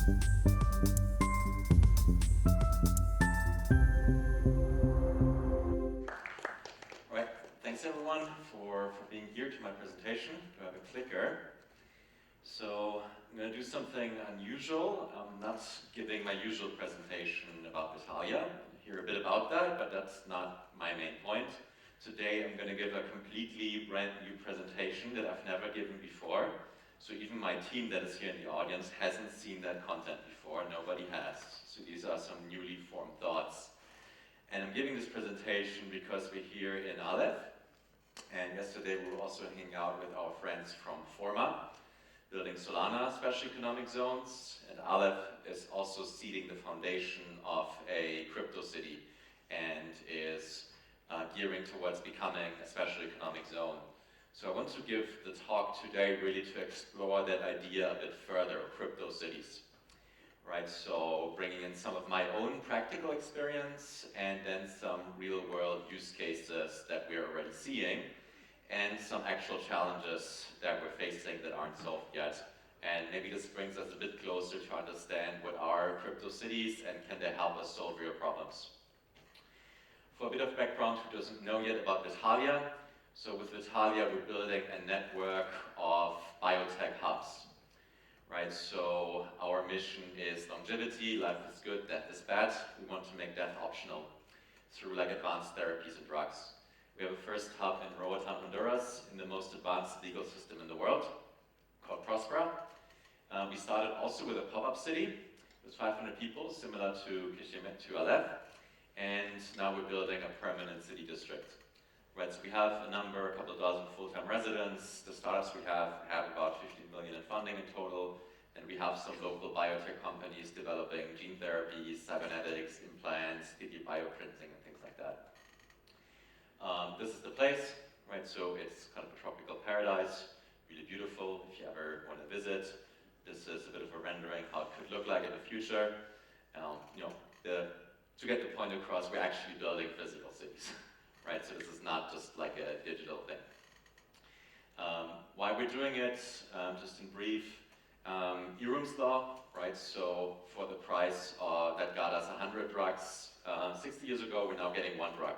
All right, thanks everyone for being here to my presentation. Do I have a clicker? So I'm going to do something unusual. I'm not giving my usual presentation about Italia. You'll hear a bit about that, but that's not my main point. Today I'm going to give a completely brand new presentation that I've never given before. So even my team that is here in the audience hasn't seen that content before. Nobody has. So these are some newly formed thoughts. And I'm giving this presentation because we're here in Aleph. And yesterday we were also hanging out with our friends from Forma, building Solana special economic zones. And Aleph is also seeding the foundation of a crypto city and is gearing towards becoming a special economic zone. So I want to give the talk today really to explore that idea a bit further, crypto cities. Right, so bringing in some of my own practical experience and then some real-world use cases that we're already seeing and some actual challenges that we're facing that aren't solved yet. And maybe this brings us a bit closer to understand what are crypto cities and can they help us solve real problems. For a bit of background, who doesn't know yet about Vitalia? So with Vitalia, we're building a network of biotech hubs. Right, so our mission is longevity, life is good, death is bad. We want to make death optional through like advanced therapies and drugs. We have a first hub in Roatan, Honduras, in the most advanced legal system in the world, called Prospera. We started also with a pop-up city with 500 people, similar to Crecimiento, Aleph, and now we're building a permanent city district. Right, so we have a couple of dozen full-time residents. The startups we have about 15 million in funding in total, and we have some local biotech companies developing gene therapies, cybernetics, implants, 3D bioprinting, and things like that. This is the place, right? So it's kind of a tropical paradise, really beautiful. If you ever want to visit, this is a bit of a rendering how it could look like in the future. To get the point across, we're actually building physical cities. Right, so this is not just like a digital thing. Why we're doing it, just in brief, Irum's law, right? So for the price that got us 100 drugs 60 years ago, we're now getting 1 drug.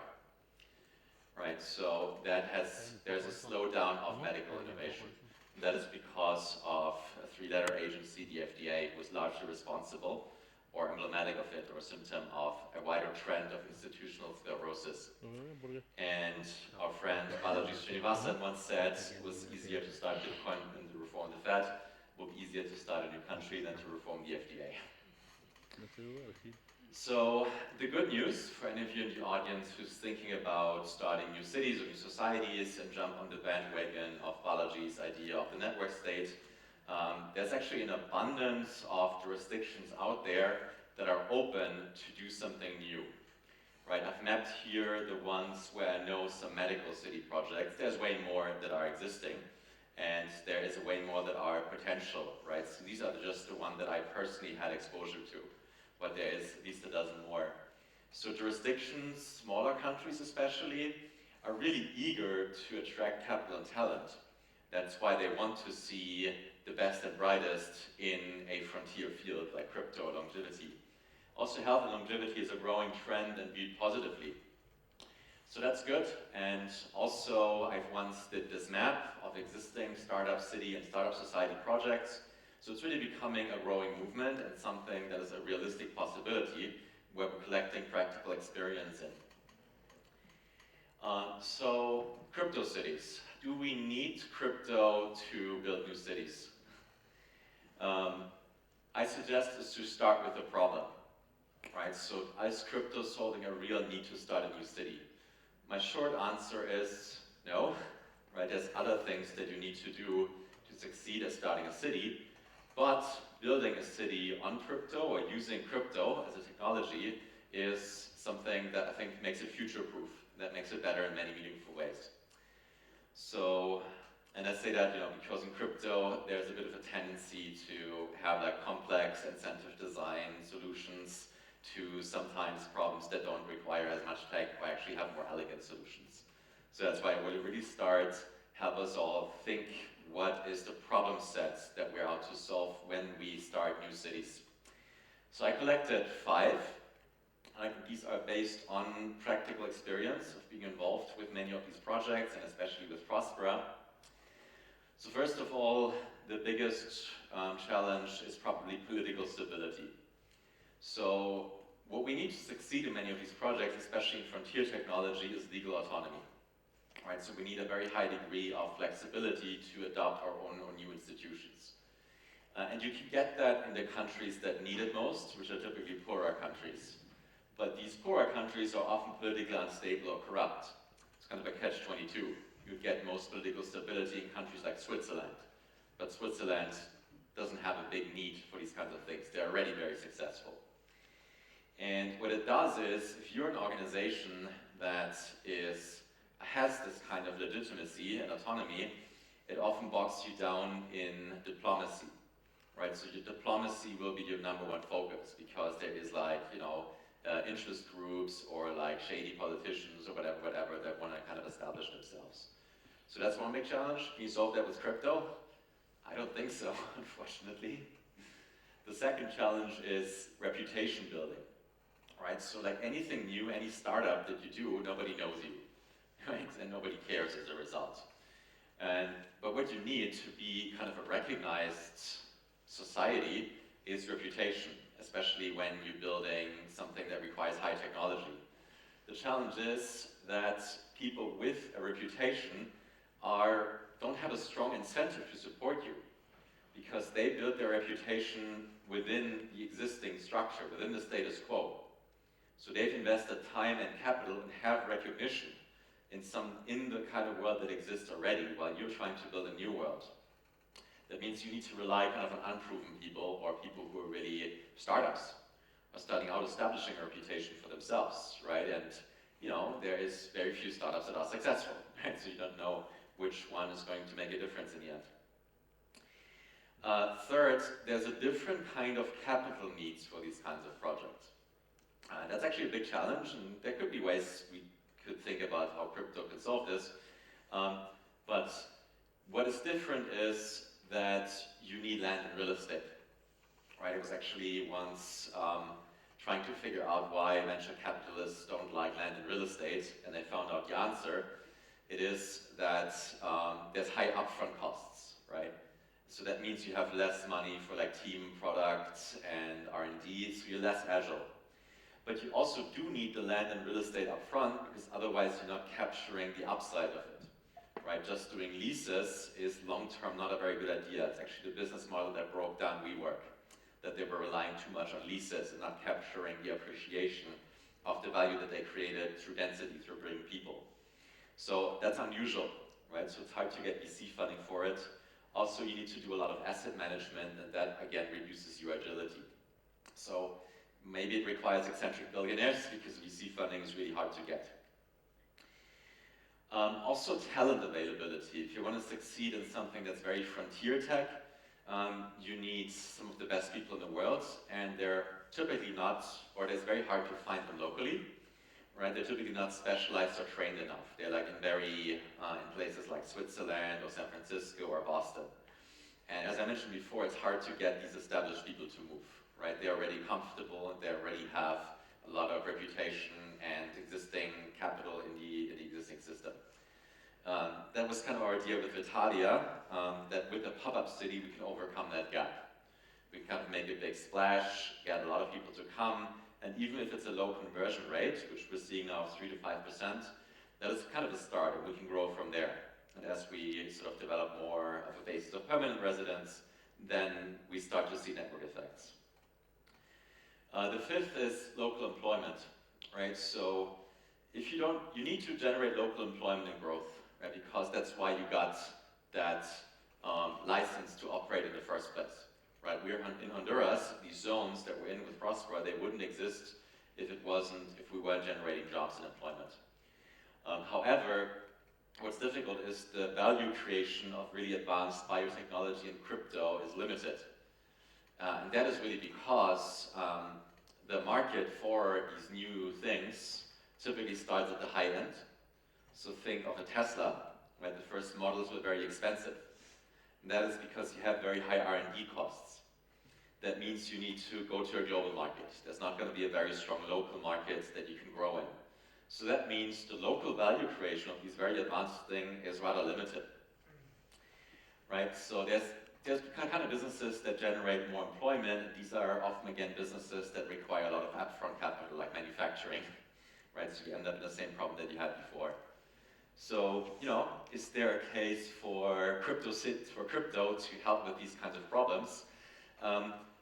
Right, so there's a slowdown of medical innovation. That is because of a 3-letter agency, the FDA, was largely responsible or emblematic of it, or a symptom of a wider trend of institutional sclerosis. And our friend Balaji Srinivasan once said it was easier to start Bitcoin than to reform the Fed. It will be easier to start a new country than to reform the FDA. So the good news for any of you in the audience who's thinking about starting new cities or new societies and jump on the bandwagon of Balaji's idea of the network state, there's actually an abundance of jurisdictions out there that are open to do something new. Right, I've mapped here the ones where I know some medical city projects. There's way more that are existing, and there is way more that are potential, right? So these are just the ones that I personally had exposure to, but there is at least a dozen more. So jurisdictions, smaller countries especially, are really eager to attract capital and talent. That's why they want to see the best and brightest in a frontier field like crypto or longevity. Also, health and longevity is a growing trend and viewed positively. So that's good. And also, I've once did this map of existing startup city and startup society projects. So it's really becoming a growing movement and something that is a realistic possibility where we're collecting practical experience in. So, crypto cities. Do we need crypto to build new cities? I suggest is to start with the problem, right? So is crypto solving a real need to start a new city? My short answer is no, right? There's other things that you need to do to succeed at starting a city, but building a city on crypto or using crypto as a technology is something that I think makes it future-proof, that makes it better in many meaningful ways. So, and I say that, because in crypto, there's a bit of a tendency to have like complex incentive design solutions to sometimes problems that don't require as much tech or actually have more elegant solutions. So that's why we'll really start, help us all think what is the problem set that we're out to solve when we start new cities. So I collected 5. These are based on practical experience of being involved with many of these projects, and especially with Prospera. So first of all, the biggest challenge is probably political stability. So what we need to succeed in many of these projects, especially in frontier technology, is legal autonomy. Right? So we need a very high degree of flexibility to adopt our own or new institutions. And you can get that in the countries that need it most, which are typically poorer countries. But these poorer countries are often politically unstable or corrupt. It's kind of a catch-22. You get most political stability in countries like Switzerland. But Switzerland doesn't have a big need for these kinds of things. They're already very successful. And what it does is, if you're an organization that has this kind of legitimacy and autonomy, it often bogs you down in diplomacy, right? So your diplomacy will be your number one focus, because there is interest groups or like shady politicians or whatever that want to kind of establish themselves. So that's one big challenge. Can you solve that with crypto? I don't think so, unfortunately. The second challenge is reputation building, right? So like anything new, any startup that you do, nobody knows you, right? And nobody cares as a result. But what you need to be kind of a recognized society is reputation, especially when you're building something that requires high technology. The challenge is that people with a reputation don't have a strong incentive to support you, because they build their reputation within the existing structure, within the status quo. So they've invested time and capital and have recognition in the kind of world that exists already, while you're trying to build a new world. That means you need to rely kind of on unproven people, or people who are really startups, are starting out establishing a reputation for themselves, right? And there is very few startups that are successful, right? So you don't know which one is going to make a difference in the end. Third, there's a different kind of capital needs for these kinds of projects. That's actually a big challenge, and there could be ways we could think about how crypto could solve this. But what is different is that you need land and real estate, right? I was actually once trying to figure out why venture capitalists don't like land and real estate, and they found out the answer. It is that there's high upfront costs, right? So that means you have less money for like team products and R&D, so you're less agile. But you also do need the land and real estate upfront, because otherwise you're not capturing the upside of it, right? Just doing leases is long-term not a very good idea. It's actually the business model that broke down WeWork, that they were relying too much on leases and not capturing the appreciation of the value that they created through density, through bringing people. So that's unusual, right? So it's hard to get VC funding for it. Also, you need to do a lot of asset management, and that again reduces your agility. So maybe it requires eccentric billionaires, because VC funding is really hard to get. Also talent availability. If you want to succeed in something that's very frontier tech, you need some of the best people in the world, and they're typically not, or it's very hard to find them locally, right? They're typically not specialized or trained enough. They're like in places like Switzerland or San Francisco or Boston. And as I mentioned before, it's hard to get these established people to move, right? They're already comfortable, and they already have a lot of reputation and existing capital in the existing system. That was kind of our idea with Vitalia, that with a pop-up city we can overcome that gap. We can kind of make a big splash, get a lot of people to come, and even if it's a low conversion rate, which we're seeing now of 3 to 5%, that is kind of a start, and we can grow from there. And as we sort of develop more of a basis of permanent residents, then we start to see network effects. The fifth is local employment, right? So if you need to generate local employment and growth, right? Because that's why you got that license to operate in the first place, right? We're in Honduras. These zones that we're in with Prospera, they wouldn't exist if we weren't generating jobs and employment. However, what's difficult is the value creation of really advanced biotechnology and crypto is limited. And that is really because the market for these new things typically starts at the high end. So think of a Tesla, right? The first models were very expensive. And that is because you have very high R&D costs. that means you need to go to a global market. There's not going to be a very strong local market that you can grow in. So that means the local value creation of these very advanced things is rather limited, right? So there's kind of businesses that generate more employment. These are often, again, businesses that require a lot of upfront capital, like manufacturing, right? So you end up in the same problem that you had before. So, is there a case for crypto to help with these kinds of problems?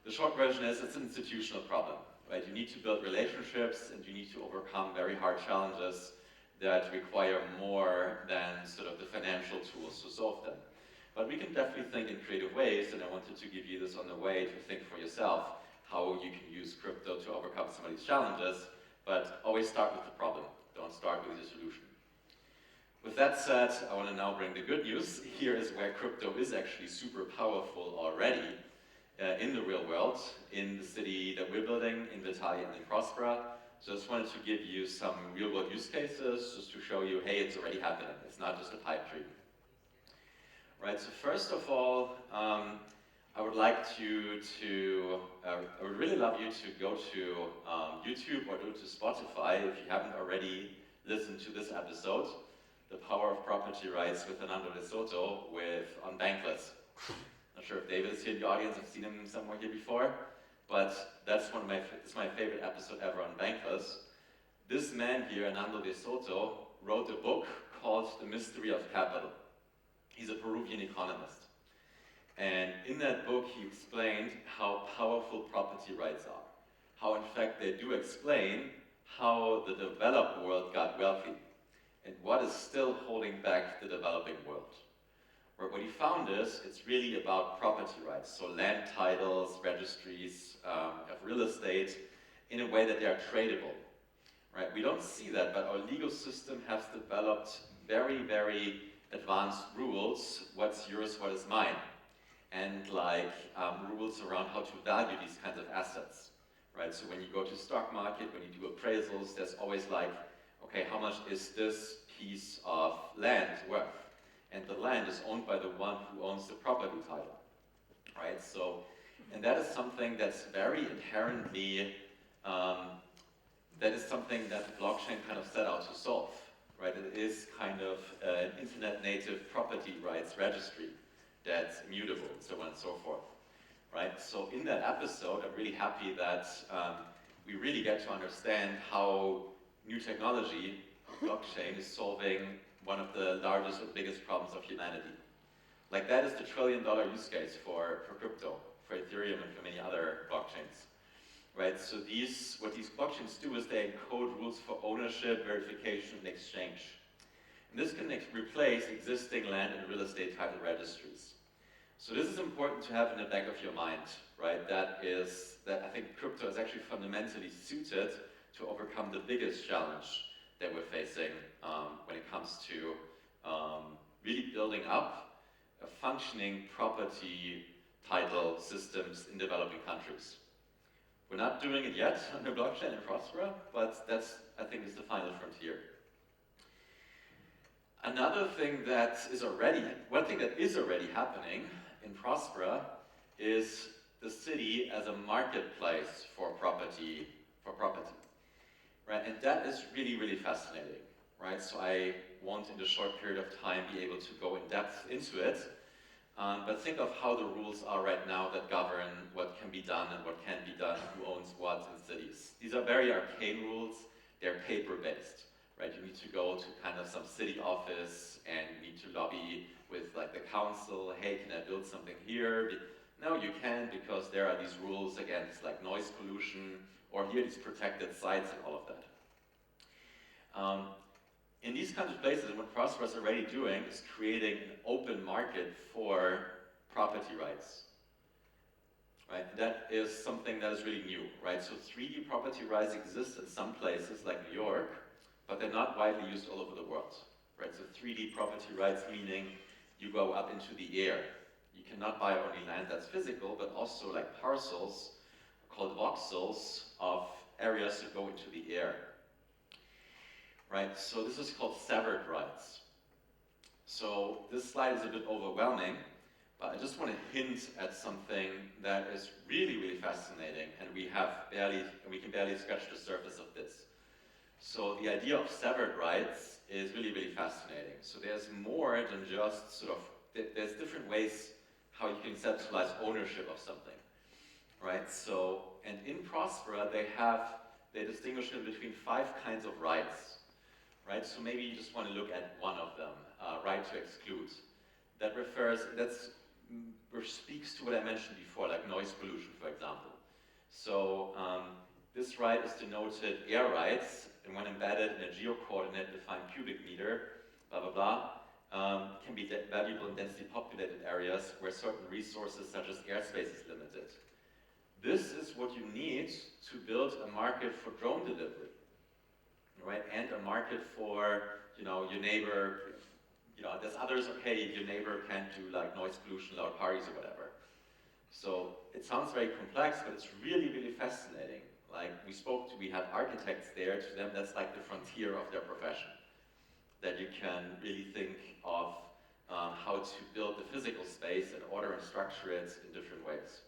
The short version is it's an institutional problem, right? You need to build relationships and you need to overcome very hard challenges that require more than sort of the financial tools to solve them. But we can definitely think in creative ways, and I wanted to give you this on the way to think for yourself how you can use crypto to overcome some of these challenges, but always start with the problem. Don't start with the solution. With that said, I want to now bring the good news. Here is where crypto is actually super powerful already in the real world, in the city that we're building, in Vitalia and in Prospera. So I just wanted to give you some real world use cases, just to show you, hey, it's already happening. It's not just a pipe dream. Right, so first of all, I would really love you to go to YouTube or go to Spotify if you haven't already listened to this episode, The Power of Property Rights with Fernando de Soto on Bankless. Not sure if David is here in the audience. I've seen him somewhere here before, but it's my favorite episode ever on Bankless. This man here, Fernando de Soto, wrote a book called The Mystery of Capital. He's a Peruvian economist. And in that book, he explained how powerful property rights are. How, in fact, they do explain how the developed world got wealthy and what is still holding back the developing world. What he found is it's really about property rights, so land titles, registries of real estate, in a way that they are tradable. Right? We don't see that, but our legal system has developed very, very advanced rules, what's yours, what is mine, and rules around how to value these kinds of assets, right? So when you go to stock market, when you do appraisals, there's always okay, how much is this piece of land worth? And the land is owned by the one who owns the property title, right? So, and that is something that's very inherently, that is something that the blockchain kind of set out to solve. Right, it is kind of an internet-native property rights registry that's immutable, and so on and so forth. Right, so in that episode, I'm really happy that we really get to understand how new technology, blockchain, is solving one of the largest and biggest problems of humanity. That is the trillion-dollar use case for crypto, for Ethereum, and for many other blockchains. Right, so what these blockchains do is they encode rules for ownership, verification, and exchange. And this can replace existing land and real estate title registries. So this is important to have in the back of your mind, right? That I think crypto is actually fundamentally suited to overcome the biggest challenge that we're facing when it comes to really building up a functioning property title systems in developing countries. We're not doing it yet on the blockchain in Prospera, but that's, I think, is the final frontier. One thing that is already happening in Prospera is the city as a marketplace for property, right? And that is really, really fascinating, right? So I won't, in the short period of time, be able to go in depth into it. But think of how the rules are right now that govern what can be done and what can't be done, who owns what in cities. These are very arcane rules. They're paper-based, right? You need to go to kind of some city office and you need to lobby with the council. Hey, can I build something here? No, you can't, because there are these rules against noise pollution, or here these protected sites and all of that. In these kinds of places, and what Prospera is already doing is creating an open market for property rights. Right? That is something that is really new, right? So 3D property rights exist in some places like New York, but they're not widely used all over the world. Right? So 3D property rights meaning you go up into the air. You cannot buy only land that's physical, but also parcels called voxels of areas that go into the air. Right, so this is called severed rights. So this slide is a bit overwhelming, but I just want to hint at something that is really, really fascinating, and we can barely scratch the surface of this. So the idea of severed rights is really, really fascinating. So there's more than just sort of, there's different ways how you can centralize ownership of something, right? So, and in Prospera, they distinguish in between 5 kinds of rights, right? So maybe you just want to look at one of them, right to exclude. That speaks to what I mentioned before, like noise pollution, for example. So this right is denoted air rights, and when embedded in a geocoordinate defined cubic meter, blah, blah, blah, can be valuable in densely populated areas where certain resources such as airspace is limited. This is what you need to build a market for drone delivery, right? And a market for, your neighbor, there's others, okay, your neighbor can't do like noise pollution, loud parties or whatever. So it sounds very complex, but it's really, really fascinating. Like we had architects there, to them that's like the frontier of their profession. That you can really think of how to build the physical space and order and structure it in different ways.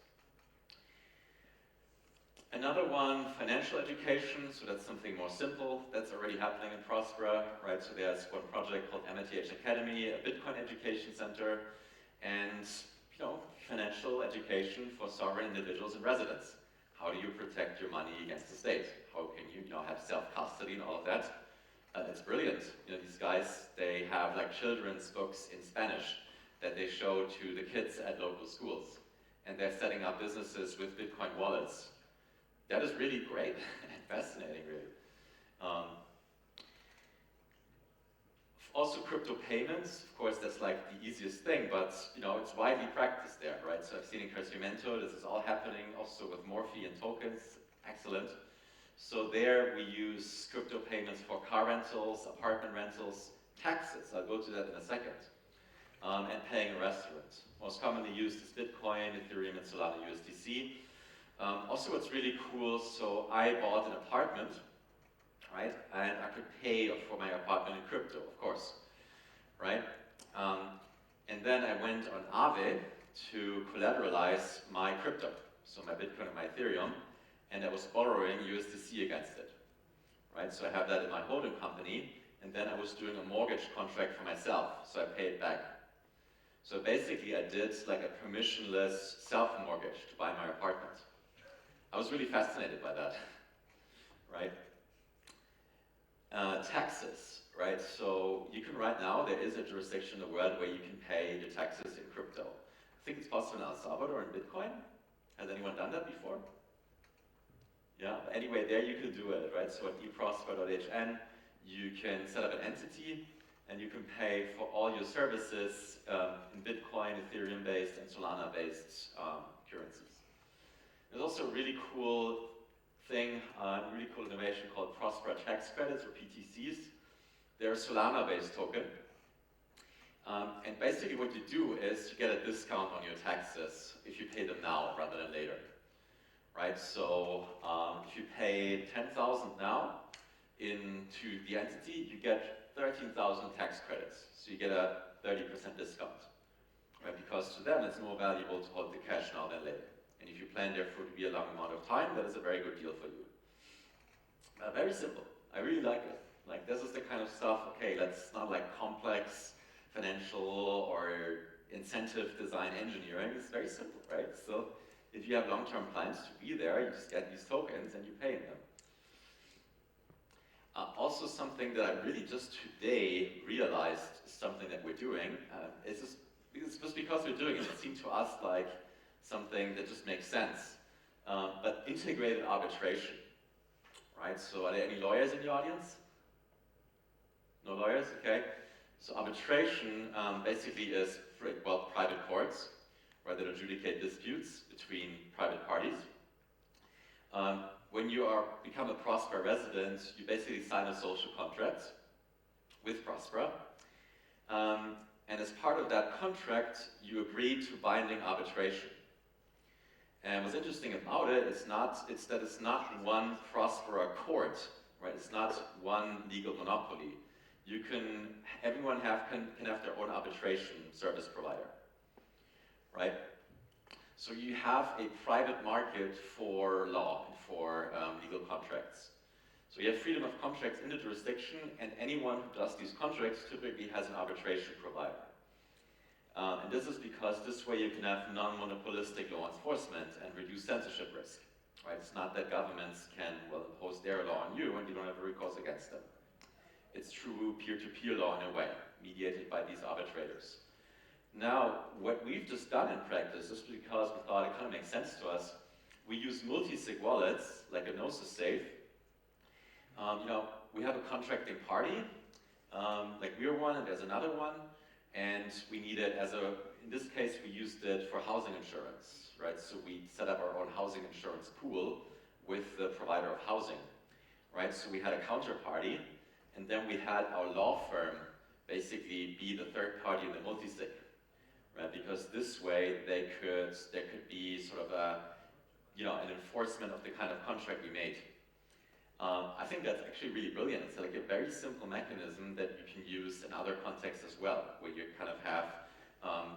Another one, financial education, so that's something more simple. That's already happening in Prospera, right? So there's one project called MITH Academy, a Bitcoin education center, and financial education for sovereign individuals and residents. How do you protect your money against the state? How can you, have self-custody and all of that? It's brilliant. These guys, they have like children's books in Spanish that they show to the kids at local schools. And they're setting up businesses with Bitcoin wallets. That is really great and fascinating, really. Also crypto payments, of course, that's like the easiest thing, but it's widely practiced there, right? So I've seen in Crecimiento, this is all happening also with Morphe and tokens, excellent. So there we use crypto payments for car rentals, apartment rentals, taxes, I'll go to that in a second, and paying a restaurant. Most commonly used is Bitcoin, Ethereum, and Solana USDC. Also what's really cool, so I bought an apartment, right? And I could pay for my apartment in crypto, of course, right? And then I went on Aave to collateralize my crypto, so my Bitcoin and my Ethereum, and I was borrowing USDC against it, right? So I have that in my holding company, and then I was doing a mortgage contract for myself, so I paid back. So basically I did like a permissionless self-mortgage to buy my apartment. I was really fascinated by that, right? Taxes, right? So you can right now, there is a jurisdiction in the world where you can pay your taxes in crypto. I think it's possible in El Salvador in Bitcoin. Has anyone done that before? Yeah, anyway, there you can do it, right? So at eprosper.hn, you can set up an entity and you can pay for all your services in Bitcoin, Ethereum-based, and Solana-based currencies. There's also a really cool thing, really cool innovation called Prospera Tax Credits, or PTCs. They're a Solana-based token. And basically what you do is you get a discount on your taxes if you pay them now rather than later. Right, so if you pay 10,000 now into the entity, you get 13,000 tax credits. So you get a 30% discount, right? Because to them it's more valuable to hold the cash now than later. And if you plan therefore to be a long amount of time, that is a very good deal for you. Very simple. I really like it. Like this is the kind of stuff, okay, that's not like complex financial or incentive design engineering. It's very simple, right? So if you have long-term plans to be there, you just get these tokens and you pay them. Also something that I really just today realized is something that we're doing, is just because we're doing it, it seemed to us like something that just makes sense. But integrated arbitration, right? So are there any lawyers in the audience? No lawyers, okay. So arbitration basically is, private courts, where they adjudicate disputes between private parties. When you become a Prospera resident, you basically sign a social contract with Prospera. And as part of that contract, you agree to binding arbitration. And what's interesting about it is that it's not one Prospera court, right? It's not one legal monopoly. Everyone can have their own arbitration service provider, right? So you have a private market for law, for legal contracts. So you have freedom of contracts in the jurisdiction, and anyone who does these contracts typically has an arbitration provider. And this is because this way you can have non-monopolistic law enforcement and reduce censorship risk. Right? It's not that governments can, well, impose their law on you and you don't have a recourse against them. It's true peer-to-peer law in a way, mediated by these arbitrators. Now, what we've just done in practice is because we thought it kind of makes sense to us. We use multi-sig wallets, like a Gnosis safe. We have a contracting party, like we're one and there's another one, and we need it in this case, we used it for housing insurance, right? So we set up our own housing insurance pool with the provider of housing, right? So we had a counterparty, and then we had our law firm basically be the third party in the multi-sig, right? Because this way there could be sort of an enforcement of the kind of contract we made. I think that's actually really brilliant. It's like a very simple mechanism that you can use in other contexts as well, where you kind of have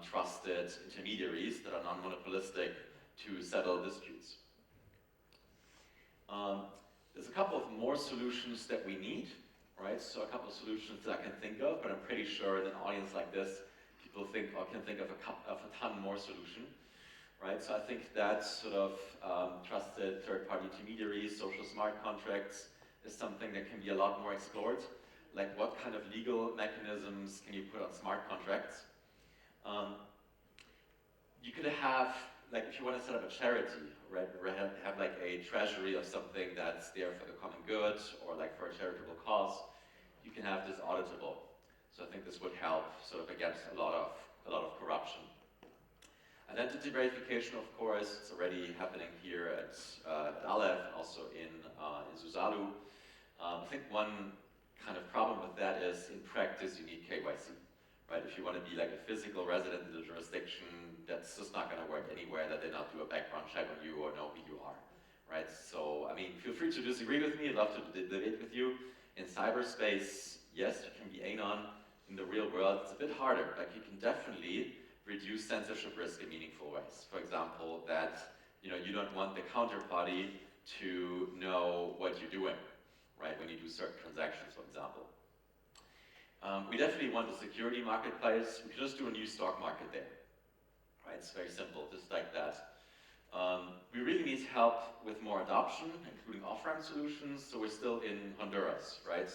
trusted intermediaries that are non-monopolistic to settle disputes. There's a couple of more solutions that we need, right? So a couple of solutions that I can think of, but I'm pretty sure in an audience like this, people can think of a ton more solutions. Right, so I think that sort of trusted third-party intermediaries, social smart contracts is something that can be a lot more explored. Like what kind of legal mechanisms can you put on smart contracts? You could have, like if you want to set up a charity, right, have like a treasury of something that's there for the common good or like for a charitable cause, you can have this auditable. So I think this would help sort of against a lot of corruption. Identity verification, of course, it's already happening here at Aleph, also in Suzalu. I think one kind of problem with that is, in practice, you need KYC, right? If you want to be like a physical resident in the jurisdiction, that's just not going to work anywhere that they not do a background check on you or know who you are, right? So, I mean, feel free to disagree with me. I'd love to debate with you. In cyberspace, yes, you can be anon. In the real world, it's a bit harder. Like, you can definitely reduce censorship risk in meaningful ways. For example, that you don't want the counterparty to know what you're doing, right? When you do certain transactions, for example. We definitely want a security marketplace. We could just do a new stock market there, right? It's very simple, just like that. We really need help with more adoption, including off-ramp solutions. So we're still in Honduras, right?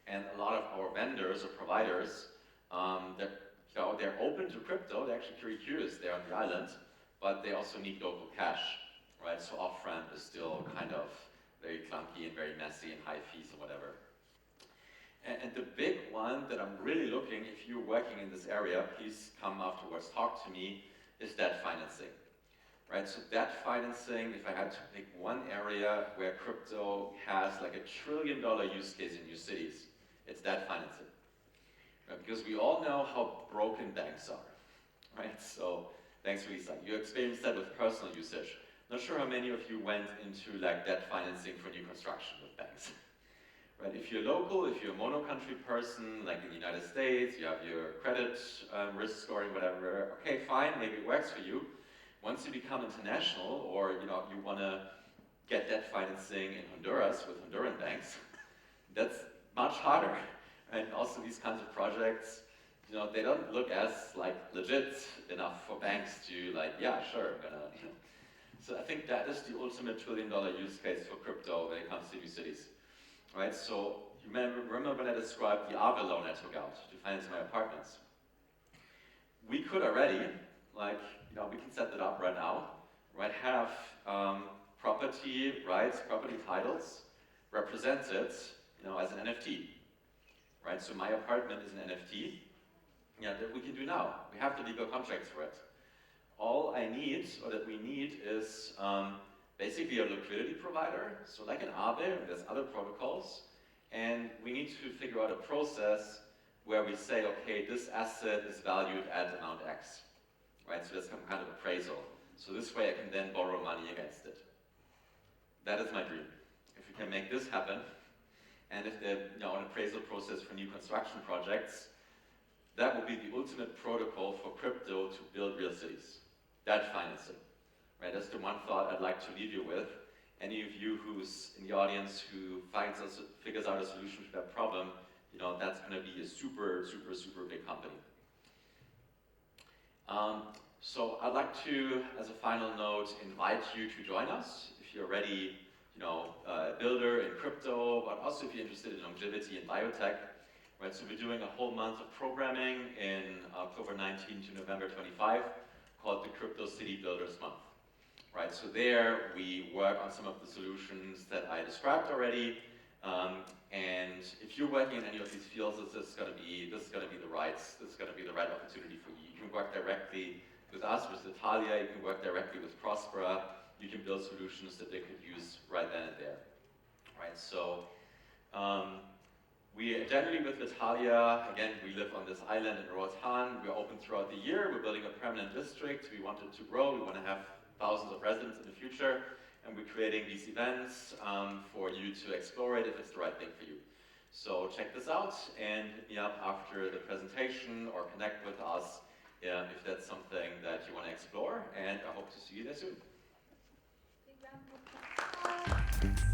And a lot of our vendors or providers they're open to crypto, they're actually very curious there on the island, but they also need local cash, right? So off-ramp is still kind of very clunky and very messy and high fees and whatever. And the big one that I'm really looking, if you're working in this area, please come afterwards, talk to me, is debt financing, right? So debt financing, if I had to pick one area where crypto has like $1 trillion use case in new cities, it's debt financing. Because we all know how broken banks are, right? So thanks, Lisa. You experienced that with personal usage. Not sure how many of you went into like debt financing for new construction with banks, right? If you're local, if you're a mono-country person, like in the United States, you have your credit risk scoring, whatever. Okay, fine, maybe it works for you. Once you become international, or you want to get debt financing in Honduras with Honduran banks, that's much harder. And also these kinds of projects, they don't look as like legit enough for banks to like, yeah, sure, I'm gonna, So I think that is the ultimate $1 trillion use case for crypto when it comes to new cities, right? So you remember when I described the Aave loan I took out to finance my apartments? We could already, we can set that up right now, right? Have property rights, property titles represented, as an NFT. Right, so my apartment is an NFT. Yeah, that we can do now. We have the legal contracts for it. All I need, or that we need, is basically a liquidity provider. So like an Aave, there's other protocols, and we need to figure out a process where we say, okay, this asset is valued at amount X. Right, so there's some kind of appraisal. So this way I can then borrow money against it. That is my dream. If we can make this happen, and if there's an appraisal process for new construction projects, that will be the ultimate protocol for crypto to build real cities. That financing, right? That's the one thought I'd like to leave you with. Any of you who's in the audience who figures out a solution to that problem, you know, that's going to be a super, super, super big company. So I'd like to, as a final note, invite you to join us if you're already, you know, a builder in crypto, but also if you're interested in longevity and biotech. Right, so we're doing a whole month of programming in October 19 to November 25, called the Crypto City Builders Month. Right, so there we work on some of the solutions that I described already, and if you're working in any of these fields, this is going to be the right opportunity for you. You can work directly with us, with Natalia. You can work directly with Prospera. You can build solutions that they could use right then and there. Right, so. We generally with Natalia, again, we live on this island in Roatan. We're open throughout the year. We're building a permanent district. We want it to grow. We want to have thousands of residents in the future. And we're creating these events for you to explore it if it's the right thing for you. So check this out and hit me up after the presentation or connect with us if that's something that you want to explore. And I hope to see you there soon. Big round of applause.